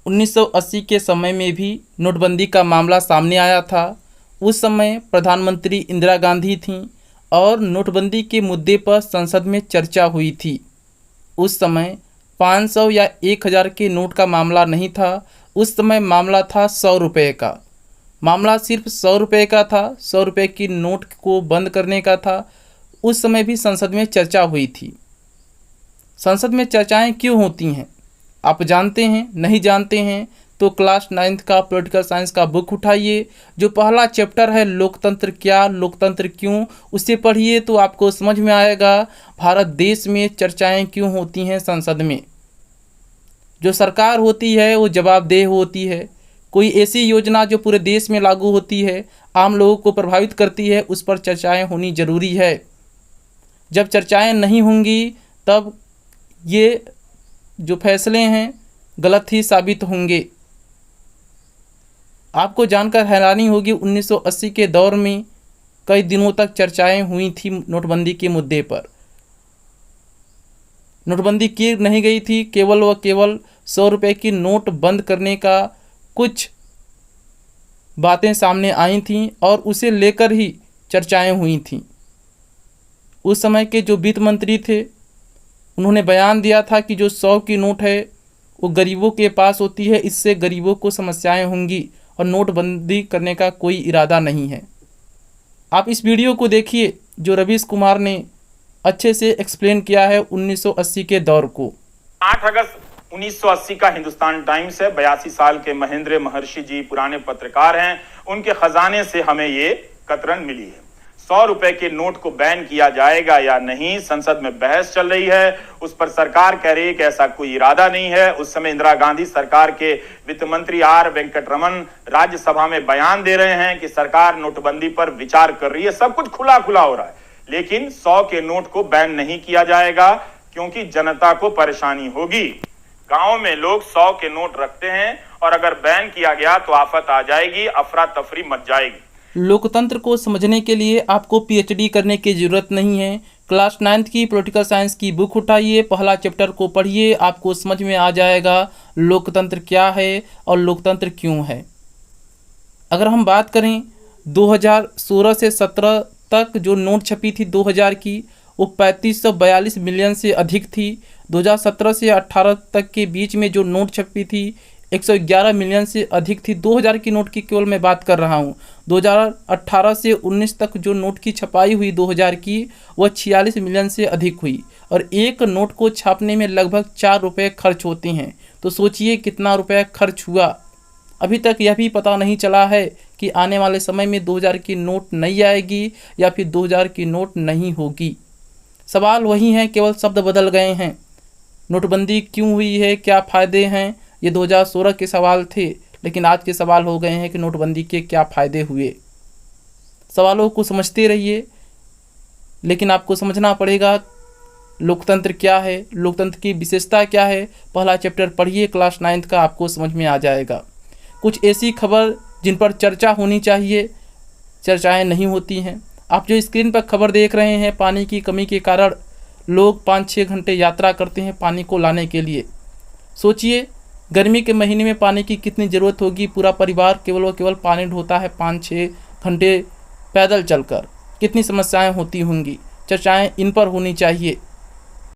1980 के समय में भी नोटबंदी का मामला सामने आया था। उस समय प्रधानमंत्री इंदिरा गांधी थीं और नोटबंदी के मुद्दे पर संसद में चर्चा हुई थी। उस समय 500 या 1000 के नोट का मामला नहीं था। उस समय मामला था 100 रुपये का। मामला सिर्फ 100 रुपये का था, 100 रुपये की नोट को बंद करने का था। उस समय भी संसद में चर्चा हुई थी। संसद में चर्चाएं क्यों होती हैं आप जानते हैं? नहीं जानते हैं तो क्लास 9th का पॉलिटिकल साइंस का बुक उठाइए। जो पहला चैप्टर है लोकतंत्र क्या, लोकतंत्र क्यों, उसे पढ़िए तो आपको समझ में आएगा भारत देश में चर्चाएं क्यों होती हैं संसद में। जो सरकार होती है वो जवाबदेह होती है। कोई ऐसी योजना जो पूरे देश में लागू होती है, आम लोगों को प्रभावित करती है, उस पर चर्चाएं होनी जरूरी है। जब चर्चाएं नहीं होंगी तब ये जो फैसले हैं गलत ही साबित होंगे। आपको जानकर हैरानी होगी 1980 के दौर में कई दिनों तक चर्चाएं हुई थी नोटबंदी के मुद्दे पर। नोटबंदी की नहीं गई थी, केवल व केवल 100 रुपये की नोट बंद करने का कुछ बातें सामने आई थीं और उसे लेकर ही चर्चाएं हुई थीं। उस समय के जो वित्त मंत्री थे उन्होंने बयान दिया था कि जो 100 की नोट है वो गरीबों के पास होती है, इससे गरीबों को समस्याएं होंगी और नोटबंदी करने का कोई इरादा नहीं है। आप इस वीडियो को देखिए जो रवीश कुमार ने अच्छे से एक्सप्लेन किया है 1980 के दौर को। 8 अगस्त 1980 का हिंदुस्तान टाइम्स है। 82 साल के महेंद्र महर्षि जी पुराने पत्रकार हैं। उनके खजाने से हमें ये कतरन मिली है। 100 रुपए के नोट को बैन किया जाएगा या नहीं, संसद में बहस चल रही है। उस पर सरकार कह रही है कि ऐसा कोई इरादा नहीं है। उस समय इंदिरा गांधी सरकार के वित्त मंत्री आर वेंकटरमन राज्यसभा में बयान दे रहे हैं कि सरकार नोटबंदी पर विचार कर रही है। सब कुछ खुला खुला हो रहा है, लेकिन 100 के नोट को बैन नहीं किया जाएगा क्योंकि जनता को परेशानी होगी। गांव में लोग 100 के नोट रखते हैं और अगर बैन किया गया तो आफत आ जाएगी, अफरा तफरी मच जाएगी। लोकतंत्र को समझने के लिए आपको पीएचडी करने की ज़रूरत नहीं है। क्लास 9th की पॉलिटिकल साइंस की बुक उठाइए, पहला चैप्टर को पढ़िए, आपको समझ में आ जाएगा लोकतंत्र क्या है और लोकतंत्र क्यों है। अगर हम बात करें 2016 से 17 तक जो नोट छपी थी 2000 की, वो 3542 मिलियन से अधिक थी। 2017 से 18 तक के बीच में जो नोट छपी थी 111 मिलियन से अधिक थी। 2000 की नोट की केवल मैं बात कर रहा हूँ। 2018 से 19 तक जो नोट की छपाई हुई 2000 की, वह 46 मिलियन से अधिक हुई और एक नोट को छापने में लगभग 4 रुपये खर्च होते हैं। तो सोचिए कितना रुपया खर्च हुआ। अभी तक यह भी पता नहीं चला है कि आने वाले समय में 2000 की नोट नहीं आएगी या फिर 2000 की नोट नहीं होगी। सवाल वही है, केवल शब्द बदल गए हैं। नोटबंदी क्यों हुई है, क्या फ़ायदे हैं, ये 2016 के सवाल थे, लेकिन आज के सवाल हो गए हैं कि नोटबंदी के क्या फ़ायदे हुए। सवालों को समझते रहिए, लेकिन आपको समझना पड़ेगा लोकतंत्र क्या है, लोकतंत्र की विशेषता क्या है। पहला चैप्टर पढ़िए क्लास 9th का, आपको समझ में आ जाएगा। कुछ ऐसी खबर जिन पर चर्चा होनी चाहिए, चर्चाएं नहीं होती हैं। आप जो स्क्रीन पर खबर देख रहे हैं, पानी की कमी के कारण लोग 5-6 घंटे यात्रा करते हैं पानी को लाने के लिए। सोचिए गर्मी के महीने में पानी की कितनी ज़रूरत होगी। पूरा परिवार केवल व केवल पानी ढोता है 5-6 घंटे पैदल चलकर, कितनी समस्याएं होती होंगी। चर्चाएं इन पर होनी चाहिए।